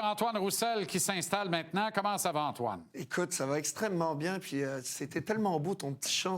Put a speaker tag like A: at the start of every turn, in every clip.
A: Antoine Roussel qui s'installe maintenant. Comment ça va, Antoine?
B: Écoute, ça va extrêmement bien. Puis c'était tellement beau, ton petit chant.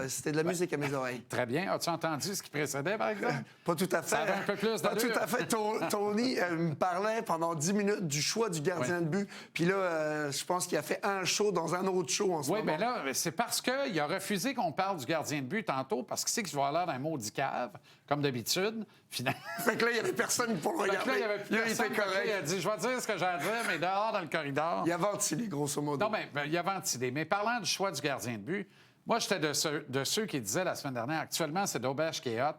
B: C'était de la musique à mes oreilles.
A: Très bien. As-tu entendu ce qui précédait, par exemple?
B: Pas tout à fait.
A: Ça avait un peu plus
B: Pas
A: d'allure.
B: tout à fait. Tony me parlait pendant 10 minutes du choix du gardien de but. Puis là, je pense qu'il a fait un show dans un autre show en ce moment.
A: Oui, bien là, c'est parce qu'il a refusé qu'on parle du gardien de but tantôt, parce qu'il sait que je vais avoir l'air d'un maudit cave, comme d'habitude. Finalement...
B: Fait que là, il n'y avait personne pour le regarder.
A: Là, il y avait plus personne.
B: était correct.
A: Il a dit, je vais dire ce que j'ai à dire, mais dehors, dans le corridor.
B: Il a ventilé, grosso modo.
A: Non, mais il a ventilé. Mais parlant du choix du gardien de but, moi, j'étais de ceux qui disaient la semaine dernière, actuellement, c'est Dobesch qui est hot.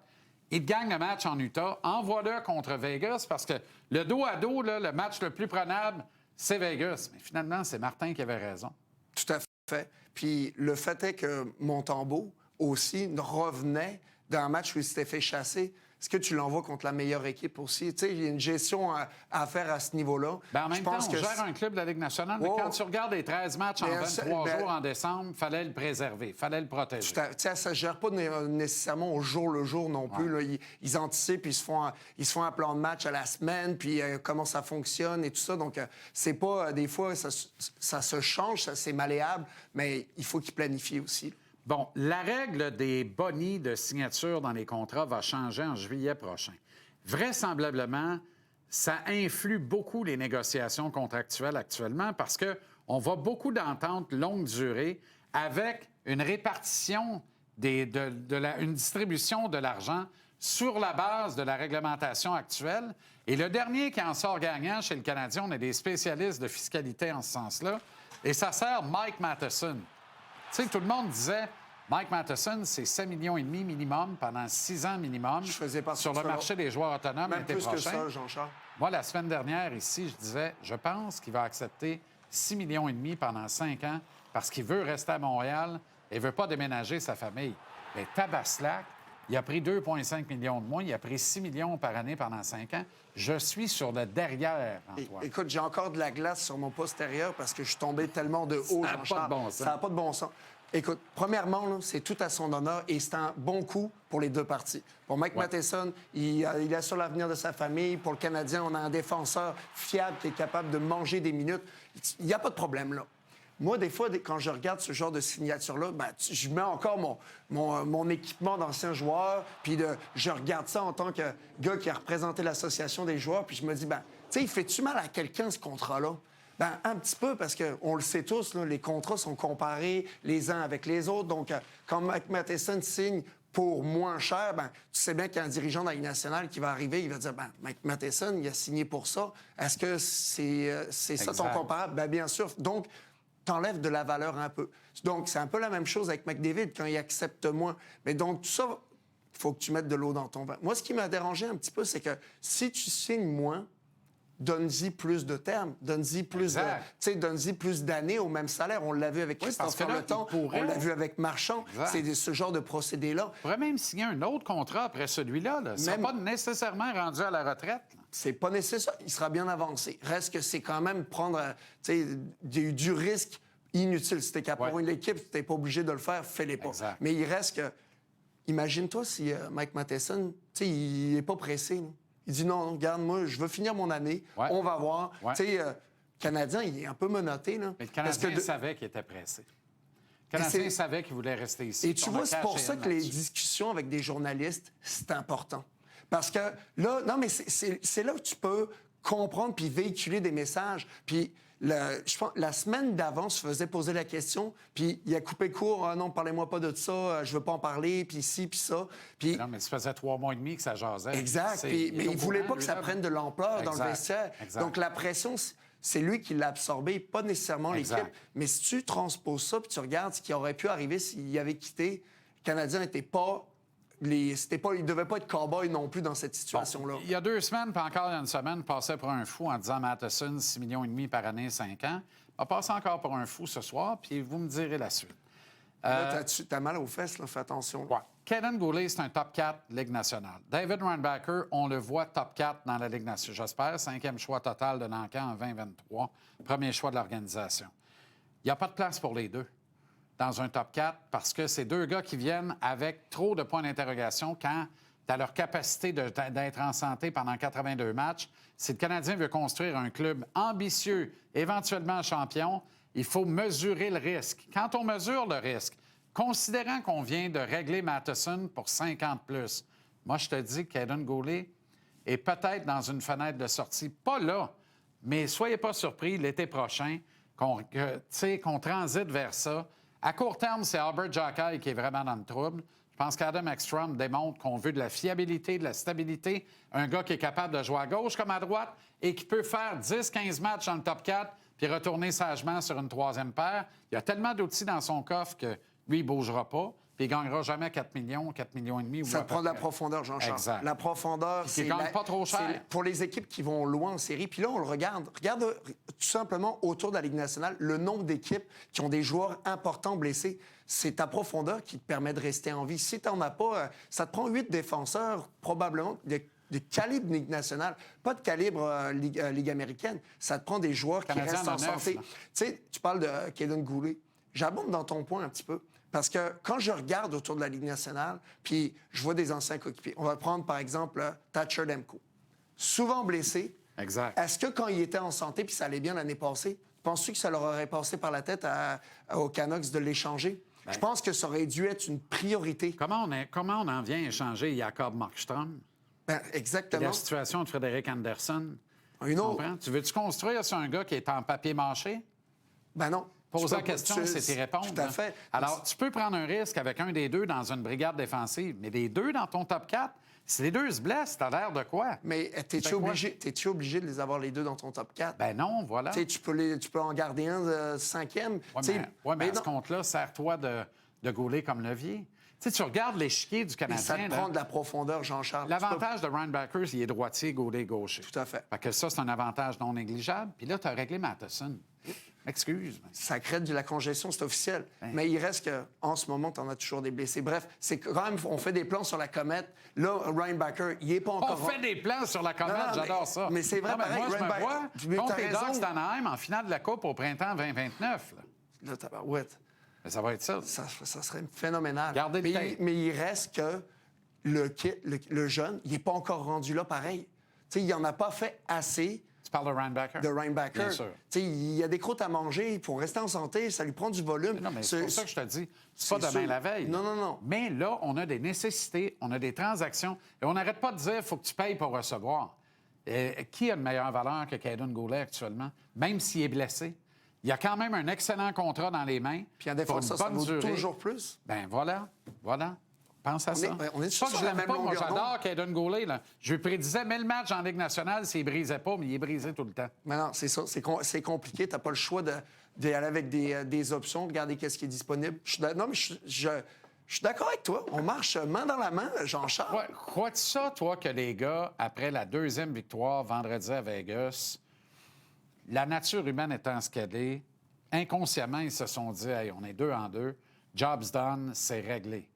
A: Il gagne le match en Utah. Envoie-le contre Vegas, parce que le dos à dos, là, le match le plus prenable, c'est Vegas. Mais finalement, c'est Martin qui avait raison.
B: Tout à fait. Puis le fait est que Montembeault aussi revenait d'un match où il s'était fait chasser. Est-ce que tu l'envoies contre la meilleure équipe aussi? Tu sais, il y a une gestion à faire à ce niveau-là.
A: Bien, en même temps, on gère un club de la Ligue nationale, mais quand tu regardes les 13 matchs en 23 jours en décembre, il fallait le préserver, il fallait le protéger.
B: Tu sais, ça ne se gère pas nécessairement au jour le jour non plus. Là. Ils anticipent, ils se font un plan de match à la semaine, puis comment ça fonctionne et tout ça. Donc, c'est pas... des fois, ça se change, c'est malléable, mais il faut qu'ils planifient aussi.
A: Bon, la règle des bonnies de signature dans les contrats va changer en juillet prochain. Vraisemblablement, ça influe beaucoup les négociations contractuelles actuellement parce qu'on voit beaucoup d'ententes longue durée avec une répartition, une distribution de l'argent sur la base de la réglementation actuelle. Et le dernier qui en sort gagnant chez le Canadien, on est des spécialistes de fiscalité en ce sens-là, et ça sert Mike Matheson. Tu sais, tout le monde disait, Mike Matheson, c'est 7,5 millions minimum pendant 6 ans minimum sur le marché des joueurs autonomes l'été prochain.
B: Plus que ça, Jean-Charles.
A: Moi, la semaine dernière, ici, je disais, je pense qu'il va accepter 6,5 millions pendant 5 ans parce qu'il veut rester à Montréal et ne veut pas déménager sa famille. Mais Tabaslac, il a pris 2,5 millions de moins, il a pris 6 millions par année pendant 5 ans. Je suis sur le derrière, Antoine.
B: Écoute, j'ai encore de la glace sur mon postérieur parce que je suis tombé tellement de haut, Jean-Charles. Ça n'a pas de bon sens. Écoute, premièrement, là, c'est tout à son honneur et c'est un bon coup pour les deux parties. Pour Mike Matheson, il assure l'avenir de sa famille. Pour le Canadien, on a un défenseur fiable qui est capable de manger des minutes. Il n'y a pas de problème, là. Moi, des fois, quand je regarde ce genre de signature-là, je mets encore mon équipement d'ancien joueur, puis je regarde ça en tant que gars qui a représenté l'association des joueurs, puis je me dis, tu sais, il fait-tu mal à quelqu'un, ce contrat-là? Un petit peu, parce qu'on le sait tous, là, les contrats sont comparés les uns avec les autres. Donc, quand Mike Matheson signe pour moins cher, tu sais bien qu'il y a un dirigeant de la Ligue nationale qui va arriver, il va dire, Mike Matheson, il a signé pour ça. Est-ce que c'est ça ton comparable? Bien sûr. Donc, t'enlèves de la valeur un peu. Donc, c'est un peu la même chose avec McDavid quand il accepte moins. Mais donc, tout ça, il faut que tu mettes de l'eau dans ton vin. Moi, ce qui m'a dérangé un petit peu, c'est que si tu signes moins, donne-y plus de termes, donne-y plus donne-y plus d'années au même salaire. On l'a vu avec Christopher Le Temps, on l'a vu avec Marchand. C'est ce genre de procédé-là.
A: Il pourrait même signer un autre contrat après celui-là. Là. Ça pas nécessairement rendu à la retraite. Là.
B: C'est pas nécessaire. Il sera bien avancé. Reste que c'est quand même prendre du risque inutile. Si t'es capable pour une équipe, si t'es pas obligé de le faire, fais-les pas.
A: Exact.
B: Mais il reste que... Imagine-toi si Mike Matheson, il est pas pressé, là. Il dit non, regarde, moi, je veux finir mon année. On va voir. Tu sais, le Canadien, il est un peu menotté, là.
A: Mais le Canadien savait qu'il était pressé. Le Canadien savait qu'il voulait rester ici.
B: Et tu vois, c'est pour ça que les discussions avec des journalistes, c'est important. Parce que là, non, mais c'est là que tu peux comprendre puis véhiculer des messages. Puis, je pense, la semaine d'avant, se faisait poser la question, puis il a coupé court. Ah non, parlez-moi pas de ça, je veux pas en parler, puis ci, puis ça. Puis...
A: Non, mais ça faisait 3 mois et demi que ça jasait.
B: Exact. Mais il voulait pas que ça prenne de l'ampleur dans le vestiaire. Donc, la pression, c'est lui qui l'a absorbé, pas nécessairement l'équipe. Mais si tu transposes ça, puis tu regardes ce qui aurait pu arriver s'il avait quitté, le Canadien n'était pas... il ne devait pas être cow-boy non plus dans cette situation-là.
A: Bon, il y a 2 semaines, puis encore il y a une semaine, passait pour un fou en disant Matheson, 6,5 millions par année, 5 ans. On va passer encore pour un fou ce soir, puis vous me direz la suite.
B: Là, t'as mal aux fesses, là, fais attention.
A: Ouais. Kaden Goulet, c'est un top 4 Ligue nationale. David Reinbacher, on le voit top 4 dans la Ligue nationale, j'espère. 5e choix total de Nancan en 2023. Premier choix de l'organisation. Il n'y a pas de place pour les deux dans un top 4 parce que c'est 2 gars qui viennent avec trop de points d'interrogation quand à leur capacité d'être en santé pendant 82 matchs. Si le Canadien veut construire un club ambitieux, éventuellement champion, il faut mesurer le risque. Quand on mesure le risque, considérant qu'on vient de régler Matheson pour 50 plus, moi, je te dis que Kaiden Guhle est peut-être dans une fenêtre de sortie. Pas là, mais soyez pas surpris l'été prochain qu'on transite vers ça. À court terme, c'est Albert Xhekaj qui est vraiment dans le trouble. Je pense qu'Adam Ekstrom démontre qu'on veut de la fiabilité, de la stabilité, un gars qui est capable de jouer à gauche comme à droite et qui peut faire 10-15 matchs dans le top 4 puis retourner sagement sur une troisième paire. Il y a tellement d'outils dans son coffre que lui, il ne bougera pas. Puis il ne gagnera jamais 4 millions, 4 millions et demi.
B: Ça prend de la profondeur, Jean-Charles.
A: Exact.
B: La profondeur,
A: c'est... Il ne gagne pas trop cher.
B: Pour les équipes qui vont loin en série. Puis là, on le regarde. Regarde tout simplement autour de la Ligue nationale, le nombre d'équipes qui ont des joueurs importants blessés. C'est ta profondeur qui te permet de rester en vie. Si tu n'en as pas, ça te prend 8 défenseurs, probablement, de calibre Ligue nationale, pas de calibre Ligue américaine. Ça te prend des joueurs qui restent en santé. Tu sais, tu parles de Kaiden Guhle. J'abonde dans ton point un petit peu. Parce que quand je regarde autour de la Ligue nationale, puis je vois des anciens coéquipiers, on va prendre par exemple Thatcher Demko, souvent blessé.
A: Exact.
B: Est-ce que quand il était en santé, puis ça allait bien l'année passée, penses-tu que ça leur aurait passé par la tête aux Canucks de l'échanger? Je pense que ça aurait dû être une priorité.
A: Comment on en vient à échanger Jacob Markstrom?
B: Exactement.
A: Et la situation de Frédéric Anderson.
B: Une autre.
A: Tu veux-tu construire sur un gars qui est en papier mâché?
B: Ben non.
A: Pose la question, c'est y répondre.
B: Tout à fait.
A: Alors, tu peux prendre un risque avec un des deux dans une brigade défensive, mais les deux dans ton top 4, si les deux se blessent, t'as l'air de quoi?
B: Mais t'es-tu obligé de les avoir les deux dans ton top 4?
A: Ben non, voilà.
B: Tu peux en garder un cinquième.
A: Oui, mais à ce compte-là, sers-toi de Guhle comme levier. Tu regardes l'échiquier du Canadien.
B: Ça te prend de la profondeur, Jean-Charles.
A: L'avantage de Ryan Backers, il est droitier, Guhle gaucher.
B: Tout à fait.
A: Fait que ça, c'est un avantage non négligeable. Puis là, tu as réglé Matheson. Excuse.
B: Ça crée de la congestion, c'est officiel. Mais il reste qu'en ce moment, tu en as toujours des blessés. Bref, c'est quand même, on fait des plans sur la comète. Là, Ryan Backer, il n'est pas encore...
A: On fait des plans sur la comète, j'adore ça.
B: Mais c'est vrai, pareil,
A: moi, je me vois contre les Ducks d'Anaheim en finale de la Coupe au printemps 2029.
B: Là, tabarouette.
A: Mais ça va être ça.
B: Ça serait phénoménal.
A: Gardez le temps.
B: Mais il reste que le jeune, il n'est pas encore rendu là pareil. Tu sais, il n'en a pas fait assez...
A: Tu parles de Ryan Backer?
B: De Ryan Backer.
A: Bien sûr.
B: Il y a des croûtes à manger, il faut rester en santé, ça lui prend du volume.
A: Non, mais c'est pour ça que je te dis, c'est pas demain la veille.
B: Non.
A: Mais là, on a des nécessités, on a des transactions, et on n'arrête pas de dire qu'il faut que tu payes pour recevoir. Qui a une meilleure valeur que Kaiden Guhle actuellement, même s'il est blessé? Il y a quand même un excellent contrat dans les mains.
B: Puis en défense, ça vaut toujours plus.
A: Ben voilà. Pense à ça.
B: On est
A: pas que je l'aime pas, moi j'adore Kaiden Guhle. Je lui prédisais 1000 matchs en Ligue nationale s'il ne brisait pas, mais il est brisé tout le temps.
B: Mais non, c'est ça. C'est compliqué. Tu n'as pas le choix d'aller avec des options, de regarder qu'est-ce qui est disponible. Non, mais je suis d'accord avec toi. On marche main dans la main, Jean-Charles.
A: Ouais, crois-tu ça, toi, que les gars, après la deuxième victoire vendredi à Vegas, la nature humaine étant ce qu'elle est, inconsciemment, ils se sont dit, hey, on est 2-2, job's done, c'est réglé.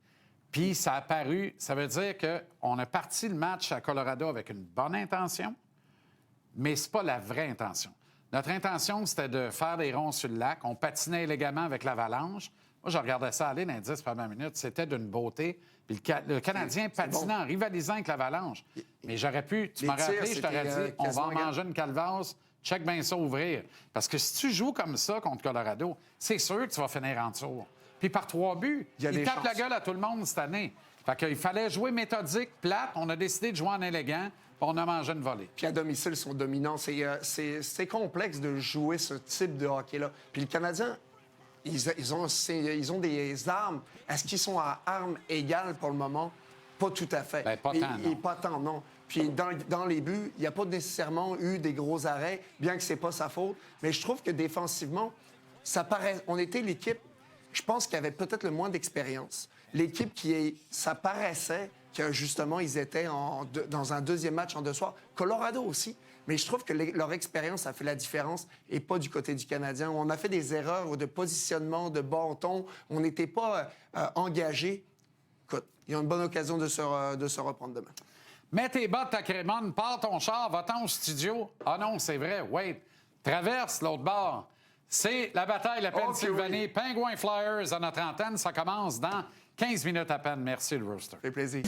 A: Puis ça a paru, ça veut dire qu'on a parti le match à Colorado avec une bonne intention, mais c'est pas la vraie intention. Notre intention, c'était de faire des ronds sur le lac. On patinait élégamment avec l'Avalanche. Moi, je regardais ça aller dans les 10 premières minutes. C'était d'une beauté. Puis le Canadien patinait en rivalisant avec l'Avalanche. Mais j'aurais pu... Tu m'aurais appelé, je t'aurais dit, on va en manger une calvasse. Check bien ça ouvrir. Parce que si tu joues comme ça contre Colorado, c'est sûr que tu vas finir en dessous. Puis par 3 buts, il tape la gueule à tout le monde cette année. Fait qu'il fallait jouer méthodique, plate. On a décidé de jouer en élégant, puis on a mangé une volée.
B: Puis à domicile, ils sont dominants. C'est complexe de jouer ce type de hockey-là. Puis le Canadien, ils ont des armes. Est-ce qu'ils sont à armes égales pour le moment? Pas tout à fait.
A: Bien, pas tant, non.
B: Pas tant, non. Puis dans les buts, il n'y a pas nécessairement eu des gros arrêts, bien que c'est pas sa faute. Mais je trouve que défensivement, on était l'équipe... Je pense qu'il y avait peut-être le moins d'expérience. L'équipe ça paraissait que, justement, ils étaient dans un deuxième match en 2 soirs. Colorado aussi. Mais je trouve que leur expérience a fait la différence et pas du côté du Canadien. On a fait des erreurs de positionnement, de bâton. On n'était pas engagés. Écoute, il y a une bonne occasion de se reprendre demain.
A: Mets tes bottes, ta crémone, pars ton char, va-t'en au studio. Ah non, c'est vrai, wait. Traverse l'autre bord. C'est la bataille, la Pennsylvanie. Oui. Penguin Flyers à notre antenne. Ça commence dans 15 minutes à peine. Merci, le Rooster.
B: Ça fait plaisir.